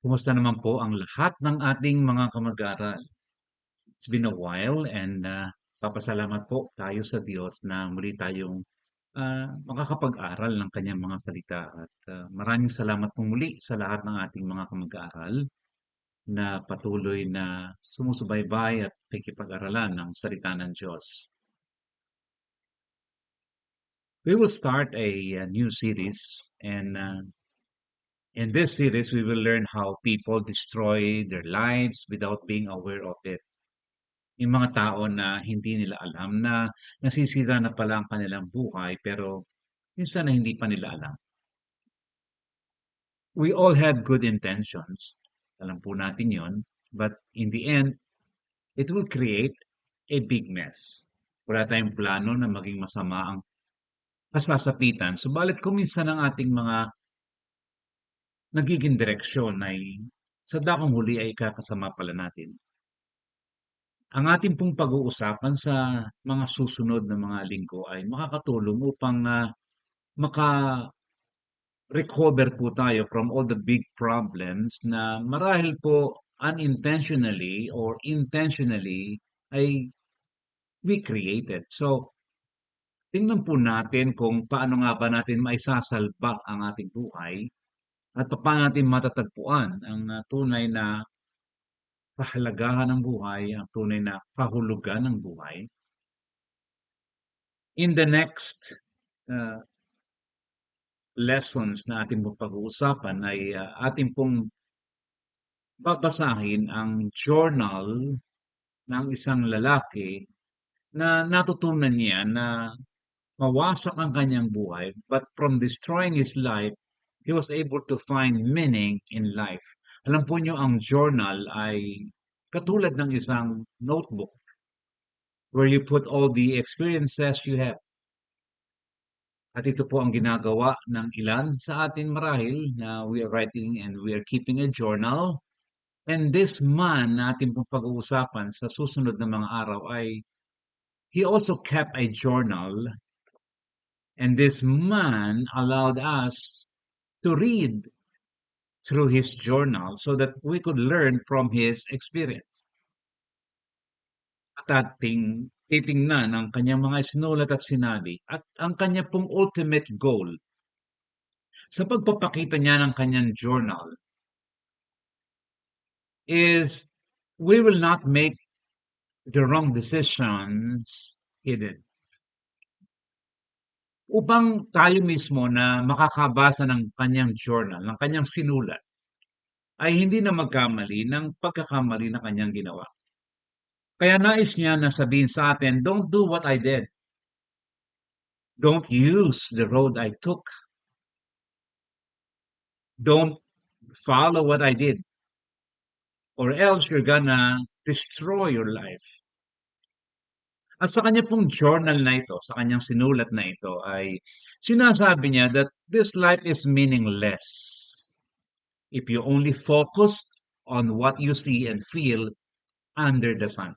Kumusta naman po ang lahat ng ating mga kamag-aral? It's been a while and papasalamat po tayo sa Diyos na muli tayong makakapag-aral ng kanyang mga salita at maraming salamat po muli sa lahat ng ating mga kamag-aral na patuloy na sumusubaybay at nakikipag-aralan ng salita ng Diyos. We will start a new series and in this series we will learn how people destroy their lives without being aware of it. Yung mga tao na hindi nila alam na nasisira na pala ang kanilang buhay pero minsan na hindi pa nila alam. We all have good intentions. Alam po natin yon. But in the end, it will create a big mess. Wala tayong plano na maging masama ang kasasapitan. Subalit kung minsan ang ating mga nagiging direksyon ay sa dakong huli ay kakasama pala natin. Ang ating pong pag-uusapan sa mga susunod na mga linggo ay makakatulong upang maka-recover po tayo from all the big problems na marahil po unintentionally or intentionally ay we created. So, tingnan po natin kung paano nga ba natin maisasalba ang ating buhay at paano natin matatagpuan ang tunay na kahalagahan ng buhay, ang tunay na kahulugan ng buhay. In the next uh, lessons na ating pag-uusapan ay ating pong babasahin ang journal ng isang lalaki na natutunan niya na mawasak ang kanyang buhay, but from destroying his life, he was able to find meaning in life. Alam po niyo, ang journal ay katulad ng isang notebook where you put all the experiences you have. At ito po ang ginagawa ng ilan sa atin marahil na we are writing and we are keeping a journal. And this man na ating pong pag-uusapan sa susunod na mga araw ay he also kept a journal, and this man allowed us to read through his journal so that we could learn from his experience. At ating titingnan ang kanyang mga sinulat at sinabi at ang kanya pong ultimate goal sa pagpapakita niya ng kanyang journal is we will not make the wrong decisions hidden. Upang tayo mismo na makakabasa ng kanyang journal, ng kanyang sinulat, ay hindi na magkamali ng pagkakamali na kanyang ginawa. Kaya nais niya na sabihin sa atin, don't do what I did. Don't use the road I took. Don't follow what I did. Or else you're gonna destroy your life. At sa kanya pong journal na ito, sa kanyang sinulat na ito, ay sinasabi niya that this life is meaningless if you only focus on what you see and feel under the sun.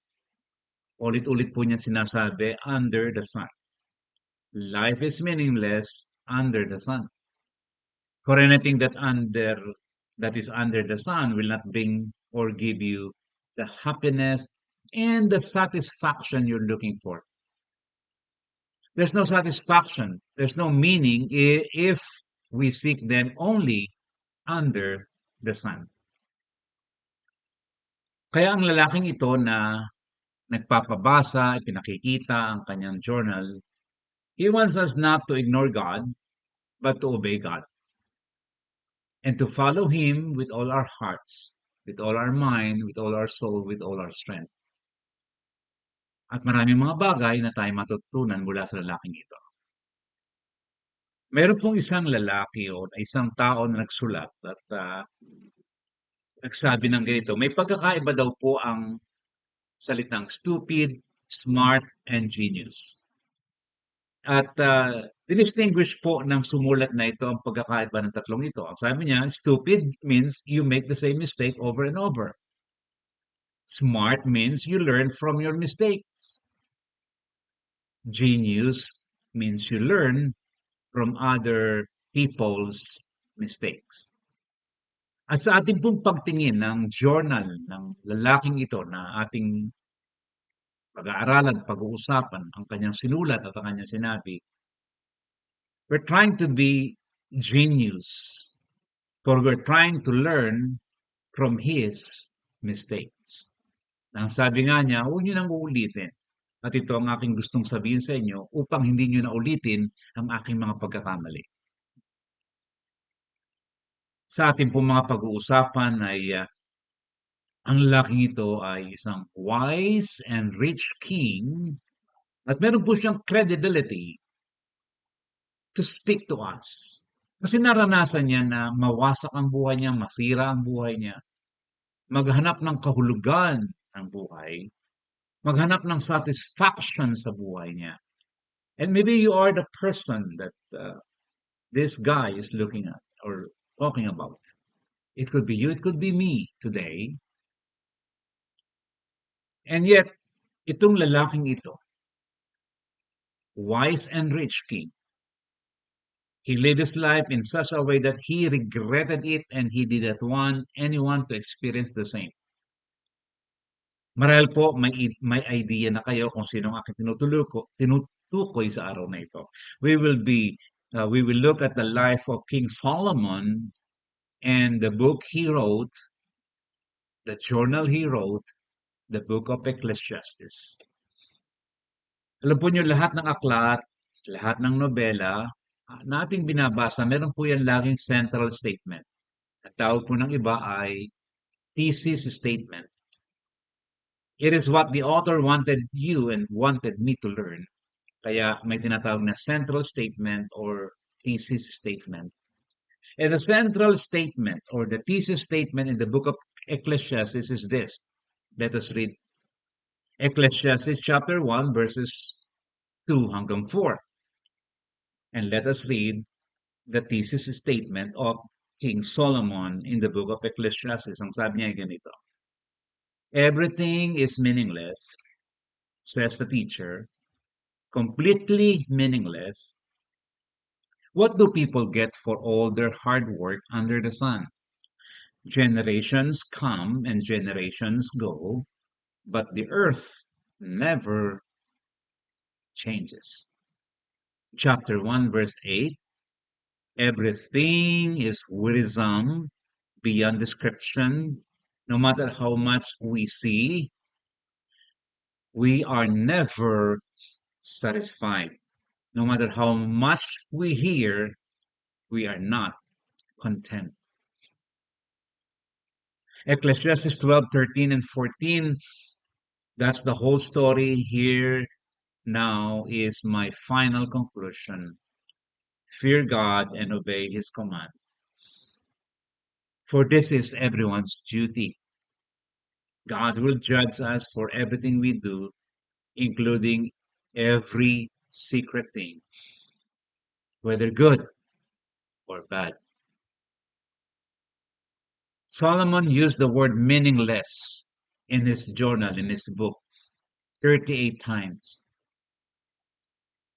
Ulit-ulit po niya sinasabi, under the sun. Life is meaningless under the sun. For anything that is under the sun will not bring or give you the happiness and the satisfaction you're looking for. There's no satisfaction, there's no meaning if we seek them only under the sun. Kaya ang lalaking ito na nagpapabasa, ipinakikita ang kanyang journal, he wants us not to ignore God, but to obey God. And to follow Him with all our hearts, with all our mind, with all our soul, with all our strength. At maraming mga bagay na tayo matutunan mula sa lalaking ito. Meron pong isang lalaki o isang tao na nagsulat at nagsabi ng ganito, may pagkakaiba daw po ang salitang stupid, smart, and genius. At dinistinguish po ng sumulat na ito ang pagkakaiba ng tatlong ito. Ang sabi niya, stupid means you make the same mistake over and over. Smart means you learn from your mistakes. Genius means you learn from other people's mistakes. At sa ating pong pagtingin ng journal ng lalaking ito na ating pag-aaralan, pag-uusapan, ang kanyang sinulat at ang kanyang sinabi, we're trying to be genius, for we're trying to learn from his mistakes. Ang sabi nga niya, huwag niyo nang uulitin. At ito ang aking gustong sabihin sa inyo upang hindi niyo na ulitin ang aking mga pagkakamali. Sa ating pong mga pag-uusapan ay ang lalaking ito ay isang wise and rich king at meron po siyang credibility to speak to us. Kasi naranasan niya na mawasak ang buhay niya, masira ang buhay niya, maghanap ng kahulugan ng buhay, maghanap ng satisfaction sa buhay niya. And maybe you are the person that this guy is looking at or talking about. It could be you, it could be me today. And yet, itong lalaking ito, wise and rich king, he lived his life in such a way that he regretted it and he did not want anyone to experience the same. Marahil po may idea na kayo kung sino ang aking tinutukoy sa araw na ito. We will look at the life of King Solomon and the book he wrote, the journal he wrote, the book of Ecclesiastes. Alam po niyo lahat ng aklat, lahat ng nobela na ating binabasa, meron po yan laging central statement. At tawag po ng iba ay thesis statement. It is what the author wanted you and wanted me to learn. Kaya may tinatawag na central statement or thesis statement. And the central statement or the thesis statement in the book of Ecclesiastes is this. Let us read Ecclesiastes chapter 1 verses 2 hanggang 4. And let us read the thesis statement of King Solomon in the book of Ecclesiastes. Ang sabi niya ay ganito. Everything is meaningless, says the teacher, completely meaningless. What do people get for all their hard work under the sun? Generations come and generations go, but the earth never changes. Chapter 1, verse 8. Everything is wearisome beyond description. No matter how much we see, we are never satisfied. No matter how much we hear, we are not content. Ecclesiastes 12, 13, and 14, that's the whole story. Here now is my final conclusion. Fear God and obey his commands. For this is everyone's duty. God will judge us for everything we do, including every secret thing, whether good or bad. Solomon used the word meaningless in his journal, in his book, 38 times.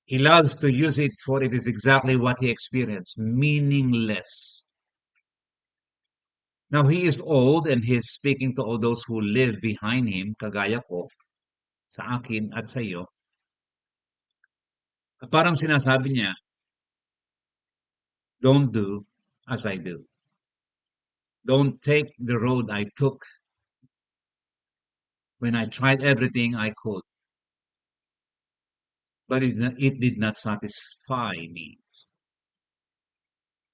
He loves to use it for it is exactly what he experienced, meaningless. Now, he is old and he is speaking to all those who live behind him, kagaya ko, sa akin at sa iyo. Parang sinasabi niya, don't do as I do. Don't take the road I took when I tried everything I could. But it did not satisfy me.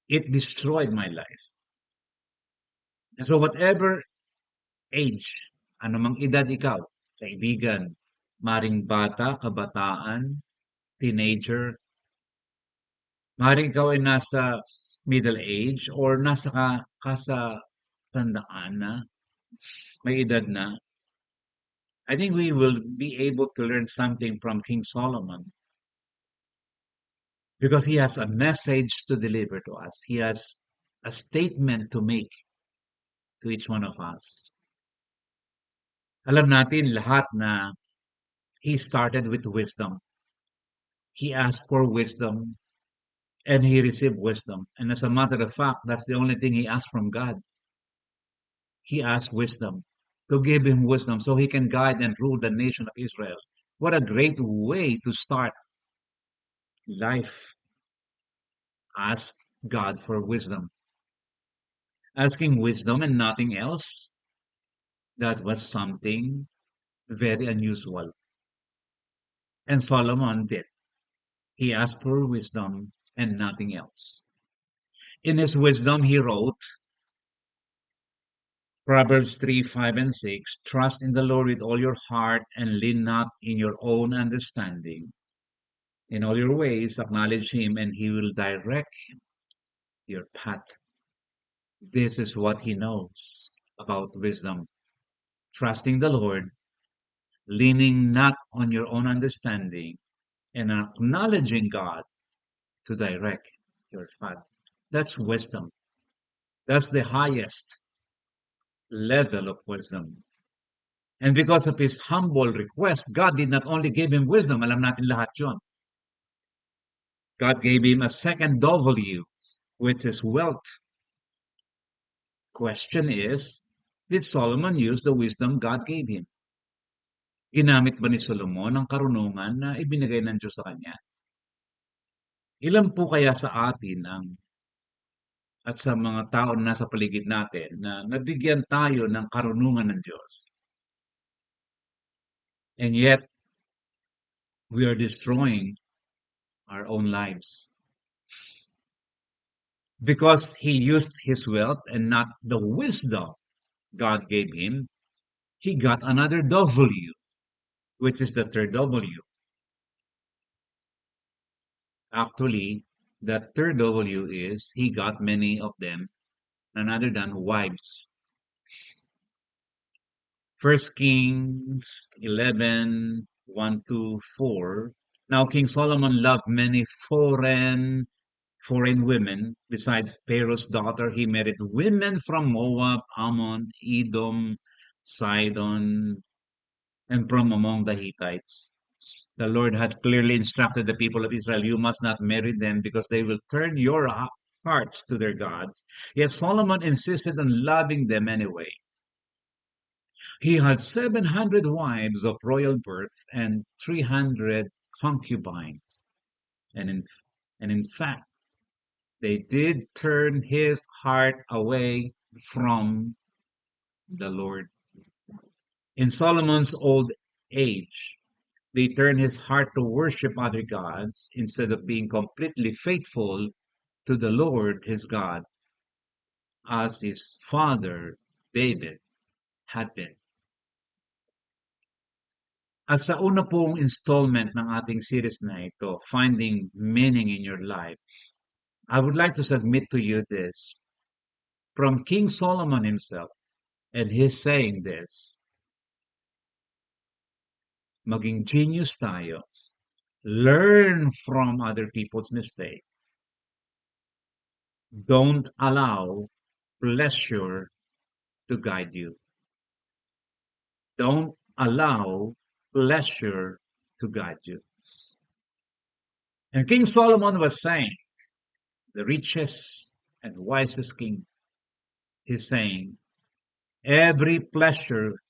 It destroyed my life. And so whatever age, anumang edad ikaw, kaibigan, maring bata, kabataan, teenager, maring ikaw ay nasa middle age or nasa kasa tandaan na, may edad na, I think we will be able to learn something from King Solomon because he has a message to deliver to us. He has a statement to make to each one of us. Alam natin lahat na he started with wisdom. He asked for wisdom and he received wisdom. And as a matter of fact, that's the only thing he asked from God. he asked wisdom, to give him wisdom so he can guide and rule the nation of Israel. What a great way to start life. Ask God for wisdom. Asking wisdom and nothing else, that was something very unusual. And Solomon did. He asked for wisdom and nothing else. In his wisdom, he wrote Proverbs 3, 5, and 6. Trust in the Lord with all your heart and lean not in your own understanding. In all your ways, acknowledge him and he will direct your path. This is what he knows about wisdom. Trusting the Lord, leaning not on your own understanding, and acknowledging God to direct your path. That's wisdom. That's the highest level of wisdom. And because of his humble request, God did not only give him wisdom, alam natin lahat yun. God gave him a second W, which is wealth. Question is, did Solomon use the wisdom God gave him? Ginamit ba ni Solomon ang karunungan na ibinigay ng Diyos sa kanya? Ilan po kaya sa atin at sa mga tao na nasa paligid natin na nabigyan tayo ng karunungan ng Diyos? And yet, we are destroying our own lives. Because he used his wealth and not the wisdom God gave him, he got another W, which is the third W. Actually, the third W is he got many of them, none other than wives. First Kings 11, 1 to 4. Now King Solomon loved many foreign women. Besides Pharaoh's daughter, he married women from Moab, Ammon, Edom, Sidon, and from among the Hittites. The Lord had clearly instructed the people of Israel, you must not marry them because they will turn your hearts to their gods. Yet Solomon insisted on loving them anyway. He had 700 wives of royal birth and 300 concubines. And in fact, they did turn his heart away from the Lord. In Solomon's old age, they turned his heart to worship other gods instead of being completely faithful to the Lord his God, as his father David had been. At sa una pong installment ng ating series na ito, Finding Meaning in Your Life, I would like to submit to you this from King Solomon himself, and he's saying this, maging genius tayo, learn from other people's mistakes. Don't allow pleasure to guide you. Don't allow pleasure to guide you. And King Solomon was saying, the richest and wisest king, he's saying, every pleasure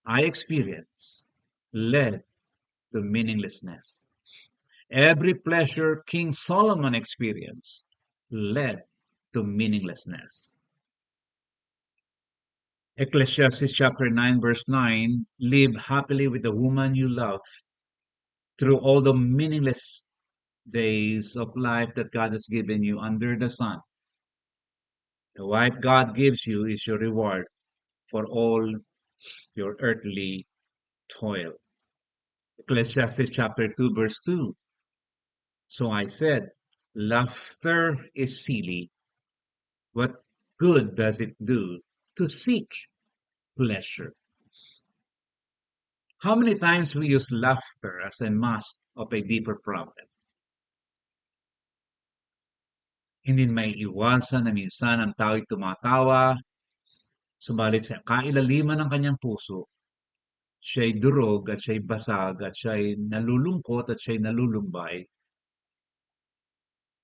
I experience led to meaninglessness. Every pleasure King Solomon experienced led to meaninglessness. Ecclesiastes chapter 9 verse 9, live happily with the woman you love through all the meaningless days of life that God has given you under the sun. The wife God gives you is your reward for all your earthly toil. Ecclesiastes chapter 2 verse 2. So I said, laughter is silly. What good does it do to seek pleasure? How many times we use laughter as a mask of a deeper problem? Hindi may iwasan na minsan ang tao'y tumatawa, subalit sa kailaliman ng kanyang puso, siya'y durog at siya'y basag at siya'y nalulungkot at siya'y nalulumbay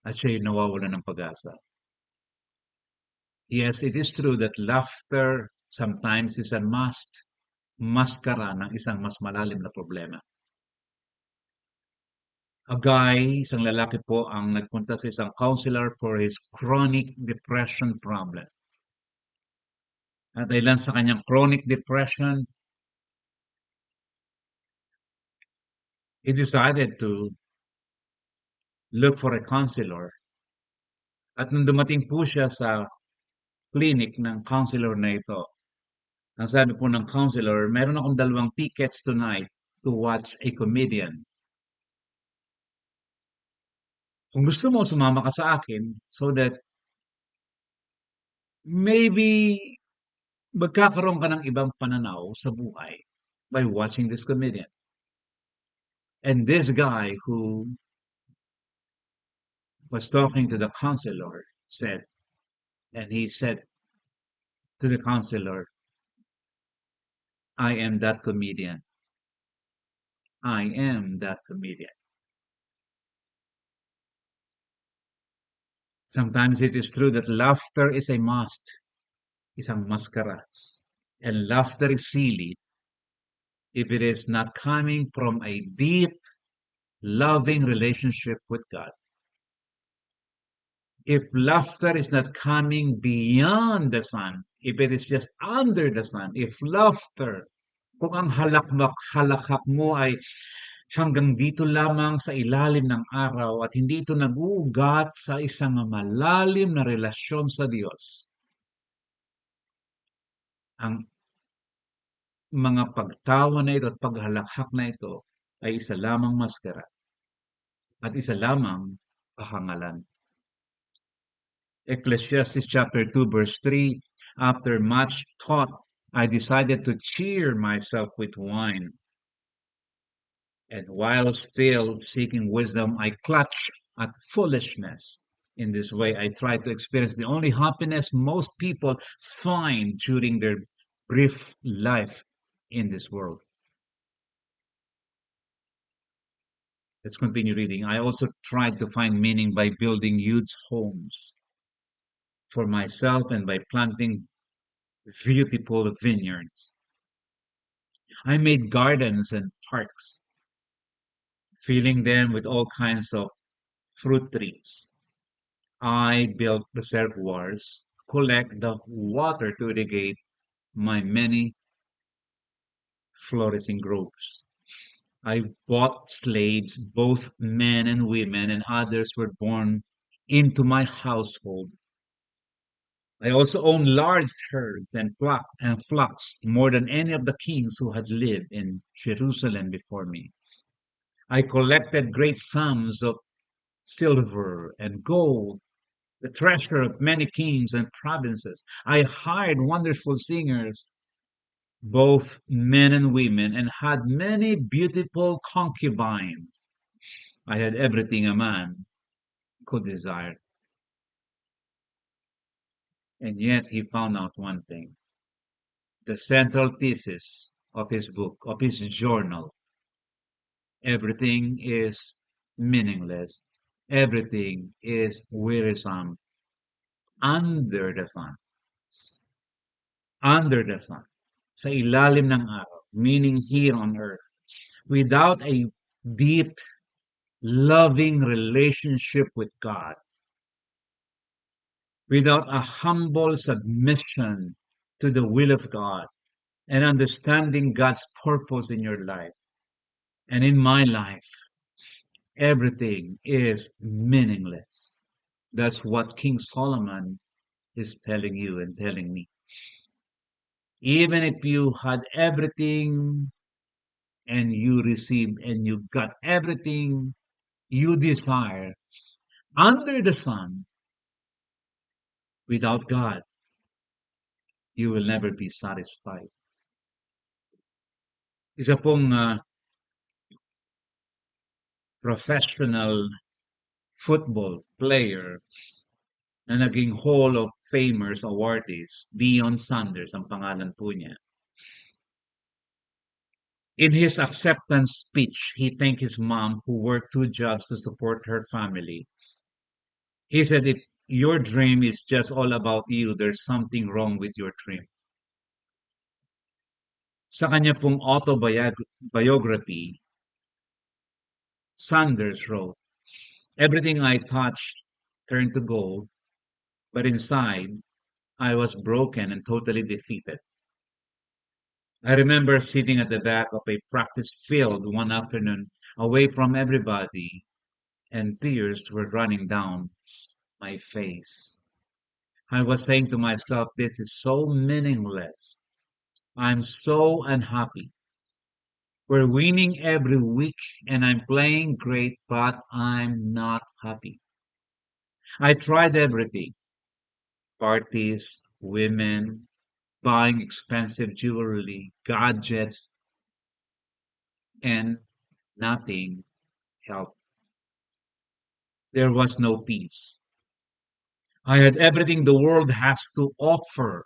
at siya'y nawawalan ng pag-asa. Yes, it is true that laughter sometimes is a maskara ng isang mas malalim na problema. Isang lalaki po ang nagpunta sa isang counselor for his chronic depression problem. At dahil sa kanyang chronic depression, he decided to look for a counselor. At nung dumating po siya sa clinic ng counselor na ito, ang sabi po ng counselor, meron akong 2 tickets tonight to watch a comedian. Kung gusto mo, sumama ka sa akin so that maybe magkakaroon ka ng ibang pananaw sa buhay by watching this comedian. And this guy who was talking to the counselor said, and he said to the counselor, I am that comedian. I am that comedian. Sometimes it is true that laughter is a must, isang maskara. And laughter is silly if it is not coming from a deep, loving relationship with God. If laughter is not coming beyond the sun, if it is just under the sun, if laughter, kung ang halakhak mo ay hanggang dito lamang sa ilalim ng araw at hindi ito nag-uugat sa isang malalim na relasyon sa Diyos, ang mga pagtawa na ito at paghalakhak na ito ay isa lamang maskara at isa lamang kahangalan. Ecclesiastes chapter 2 verse 3, after much thought, I decided to cheer myself with wine. And while still seeking wisdom, I clutch at foolishness. In this way, I try to experience the only happiness most people find during their brief life in this world. Let's continue reading. I also tried to find meaning by building huge homes for myself and by planting beautiful vineyards. I made gardens and parks, filling them with all kinds of fruit trees. I built reservoirs, collect the water to irrigate my many flourishing groves. I bought slaves, both men and women, and others were born into my household. I also owned large herds and flocks, more than any of the kings who had lived in Jerusalem before me. I collected great sums of silver and gold, the treasure of many kings and provinces. I hired wonderful singers, both men and women, and had many beautiful concubines. I had everything a man could desire. And yet he found out one thing. The central thesis of his book, of his journal. Everything is meaningless. Everything is wearisome under the sun. Under the sun. Sa ilalim ng araw, meaning here on earth. Without a deep, loving relationship with God. Without a humble submission to the will of God and understanding God's purpose in your life and in my life, everything is meaningless. That's what King Solomon is telling you and telling me. Even if you had everything and you received and you got everything you desire under the sun, without God, you will never be satisfied. Isa pong professional football player na naging Hall of Famers awardees, Deion Sanders ang pangalan po niya. In his acceptance speech, he thanked his mom who worked 2 jobs to support her family. He said, your dream is just all about you, there's something wrong with your dream. Sa kanya pong autobiography, Sanders wrote, everything I touched turned to gold, but inside, I was broken and totally defeated. I remember sitting at the back of a practice field one afternoon, away from everybody, and tears were running down my face. I was saying to myself, this is so meaningless. I'm so unhappy. We're winning every week and I'm playing great, but I'm not happy. I tried everything: parties, women, buying expensive jewelry, gadgets, and nothing helped. There was no peace. I had everything the world has to offer,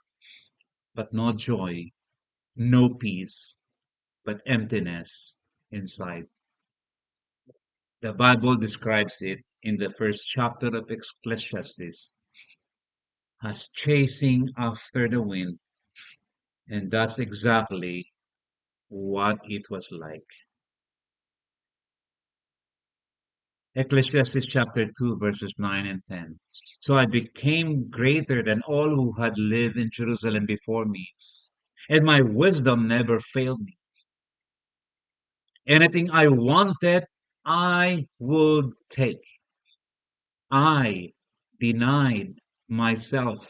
but no joy, no peace, but emptiness inside. The Bible describes it in the first chapter of Ecclesiastes as chasing after the wind, and that's exactly what it was like. Ecclesiastes chapter 2, verses 9 and 10. So I became greater than all who had lived in Jerusalem before me, and my wisdom never failed me. Anything I wanted, I would take. I denied myself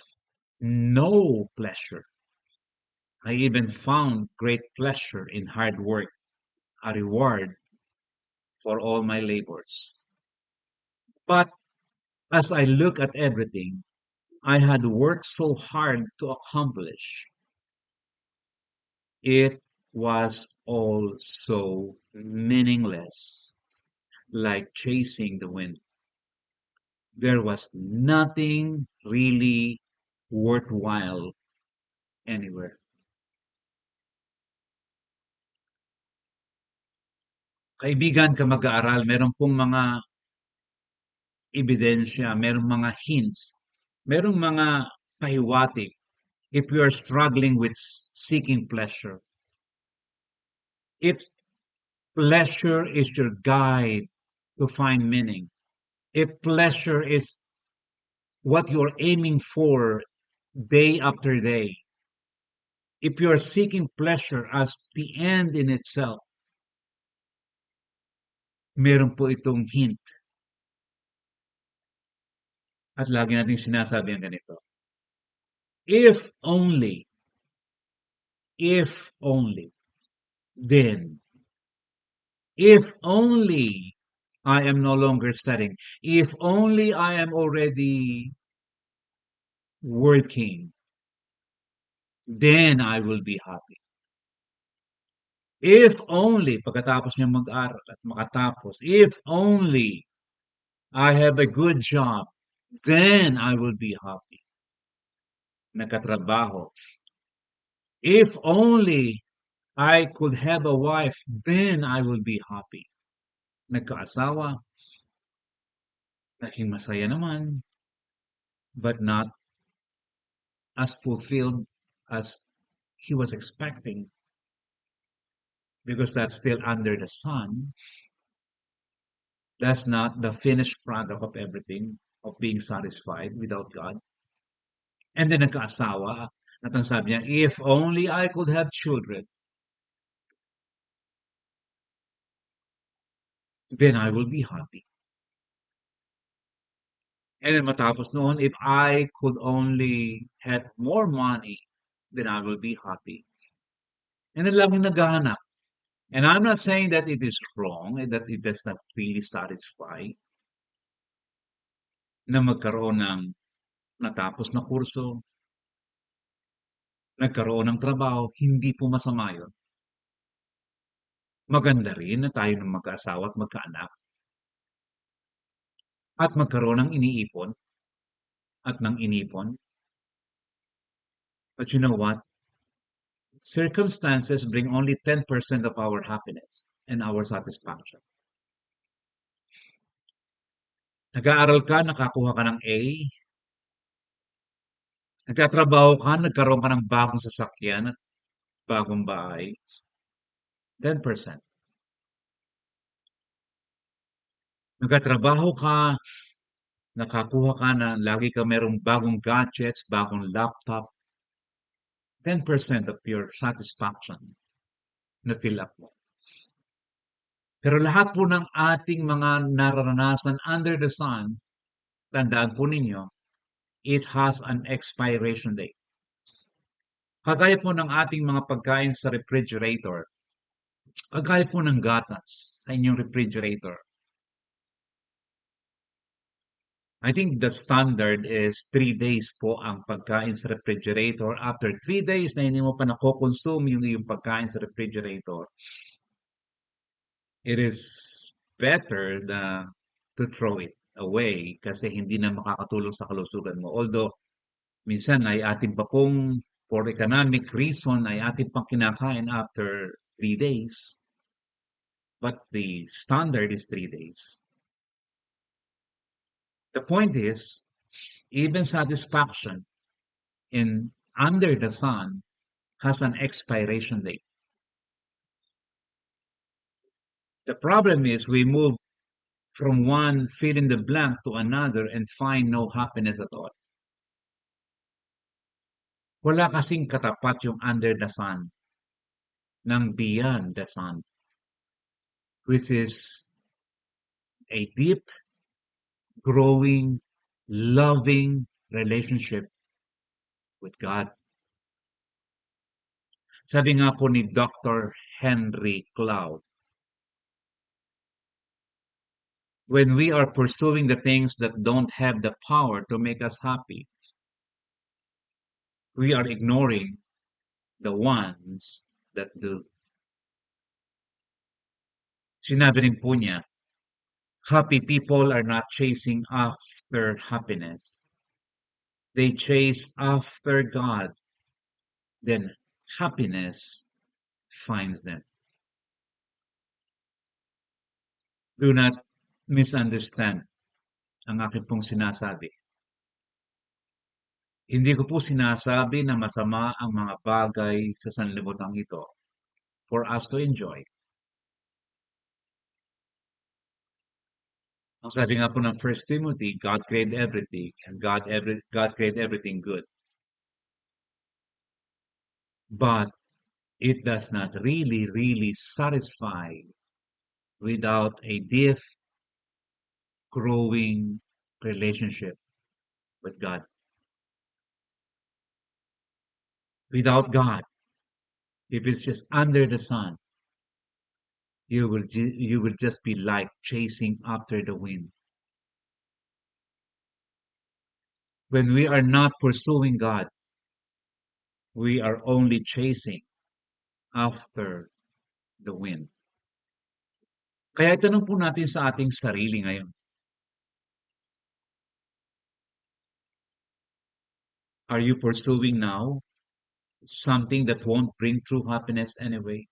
no pleasure. I even found great pleasure in hard work, a reward for all my labors. But as I look at everything I had worked so hard to accomplish, it was all so meaningless, like chasing the wind. There was nothing really worthwhile anywhere. Kaibigan ka mag-aaral, meron pong mga ebidensya, merong mga hints, merong mga pahiwatig if you are struggling with seeking pleasure. If pleasure is your guide to find meaning, if pleasure is what you're aiming for day after day, if you're seeking pleasure as the end in itself, meron po itong hint at lagi nating sinasabi ang ganito. If only, then, if only I am no longer studying, if only I am already working, then I will be happy. If only, pagkatapos niya mag-aral at makatapos, if only I have a good job, then I will be happy. Nagkatrabaho. If only I could have a wife, then I will be happy. Nagkaasawa, naging masaya naman, but not as fulfilled as he was expecting because that's still under the sun. That's not the finished product of everything, of being satisfied without God. And then nagkaasawa at ang sabi niya, if only I could have children, then I will be happy. And then matapos noon, if I could only have more money, then I will be happy. And then laging naghahanap. And I'm not saying that it is wrong and that it does not really satisfy na magkaroon ng natapos na kurso, nagkaroon ng trabaho, hindi po masama yun. Maganda rin na tayo ng mag-asawa at magkaanak at magkaroon ng iniipon at ng inipon. But you know what? Circumstances bring only 10% of our happiness and our satisfaction. Nag-aaral ka, nakakuha ka ng A, Nagtatrabaho ka, nagkaroon ka ng bagong sasakyan at bagong bahay, 10%. Nagtatrabaho ka, nakakuha ka na lagi ka merong bagong gadgets, bagong laptop, 10% of your satisfaction na fill up mo. Pero lahat po ng ating mga nararanasan under the sun, tandaan po ninyo, it has an expiration date. Kagaya po ng ating mga pagkain sa refrigerator, kagaya po ng gatas sa inyong refrigerator. I think the standard is 3 days po ang pagkain sa refrigerator. After 3 days na hindi mo pa nako-consume yung iyong pagkain sa refrigerator, it is better na to throw it away kasi hindi na makakatulong sa kalusugan mo. Although, minsan ay atin pa pong for economic reason ay atin pang kinakain after 3 days. But the standard is 3 days. The point is, even satisfaction in under the sun has an expiration date. The problem is we move from one fill in the blank to another and find no happiness at all. Wala kasing katapat yung under the sun ng beyond the sun, which is a deep, growing, loving relationship with God. Sabi nga po ni Dr. Henry Cloud, when we are pursuing the things that don't have the power to make us happy, we are ignoring the ones that do. Sinabi rin po niya, happy people are not chasing after happiness. They chase after God. Then happiness finds them. Do not misunderstand ang aking pong sinasabi. Hindi ko po sinasabi na masama ang mga bagay sa sanlibutan ito for us to enjoy. Ang sabi nga po ng 1 Timothy, God created everything and God created everything good. But it does not really satisfy without a deep, growing relationship with God. Without God, if it's just under the sun, you will just be like chasing after the wind. When we are not pursuing God, we are only chasing after the wind. Kaya itanong po natin sa ating sarili ngayon. Are you pursuing now something that won't bring true happiness anyway?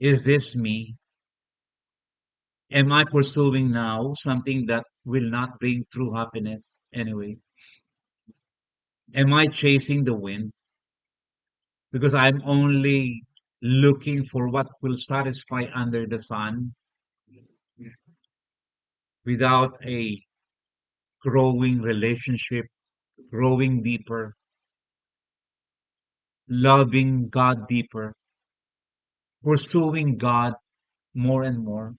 Is this me? Am I pursuing now something that will not bring true happiness anyway? Am I chasing the wind? Because I'm only looking for what will satisfy under the sun without a growing relationship, growing deeper, loving God deeper, pursuing God more and more?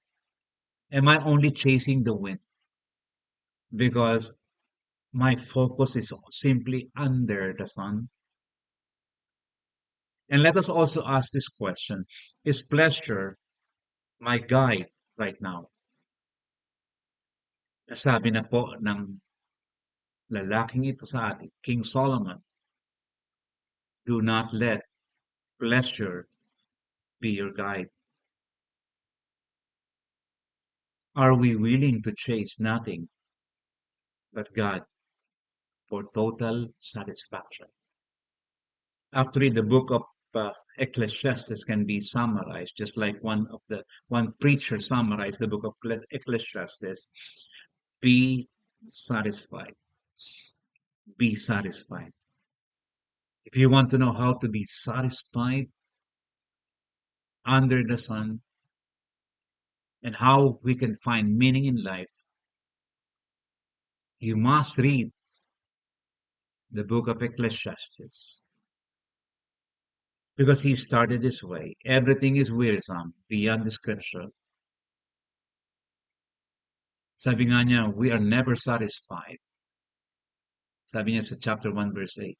Am I only chasing the wind? Because my focus is simply under the sun. And let us also ask this question, is pleasure my guide right now? Sabi na po ng lalaking ito sa atin, King Solomon, do not let pleasure be your guide. Are we willing to chase nothing but God for total satisfaction? Actually, the book of Ecclesiastes can be summarized, just like one preacher summarized the book of Ecclesiastes. Be satisfied. be satisfied. If you want to know how to be satisfied under the sun and how we can find meaning in life, you must read the book of Ecclesiastes. Because he started this way. Everything is wearisome beyond description. Sabi nga niya, we are never satisfied. Sabi niya sa chapter 1 verse 8.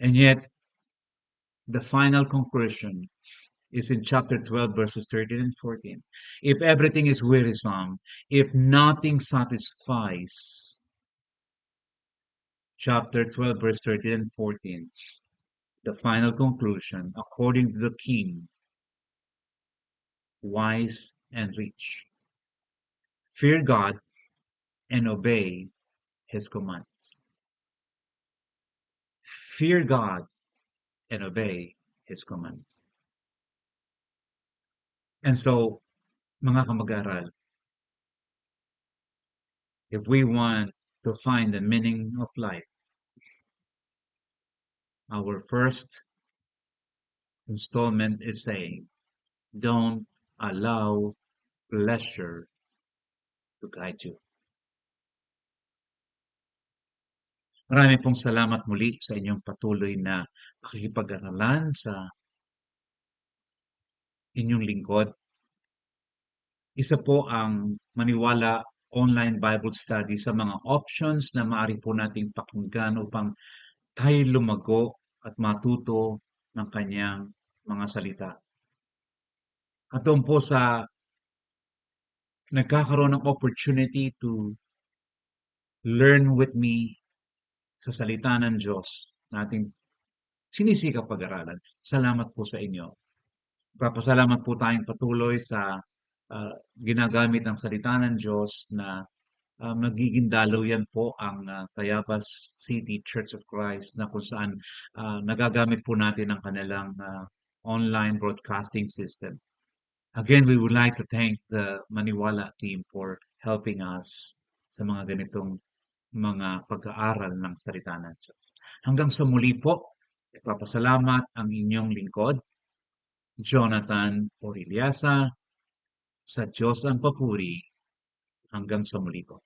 And yet, the final conclusion is in chapter 12 verses 13 and 14. If everything is wearisome, if nothing satisfies, chapter 12 verse 13 and 14, the final conclusion, according to the king, wise and rich, fear God and obey his commands. Fear God and obey his commands. And so, mga kamag-aral, if we want to find the meaning of life, our first installment is saying, don't allow pleasure to guide you. Marami pong salamat muli sa inyong patuloy na pakikipag-aralan sa inyong lingkod. Isa po ang Maniwala Online Bible Study sa mga options na maaari po nating pakinggan upang tayo lumago at matuto ng kanyang mga salita. At doon po sa nagkakaroon ng opportunity to learn with me sa salita ng Diyos na ating sinisikap pag-aralan. Salamat po sa inyo. Papasalamat po tayong patuloy sa ginagamit ng salita ng Diyos na magiging dalaw yan po ang Tayabas City Church of Christ na kung saan nagagamit po natin ang kanilang online broadcasting system. Again, we would like to thank the Maniwala team for helping us sa mga ganitong mga pag-aaral ng salita ng Diyos. Hanggang sa muli po, ipapasalamat ang inyong lingkod, Jonathan Oriliasa, sa Diyos ang papuri. Hanggang sa muli po.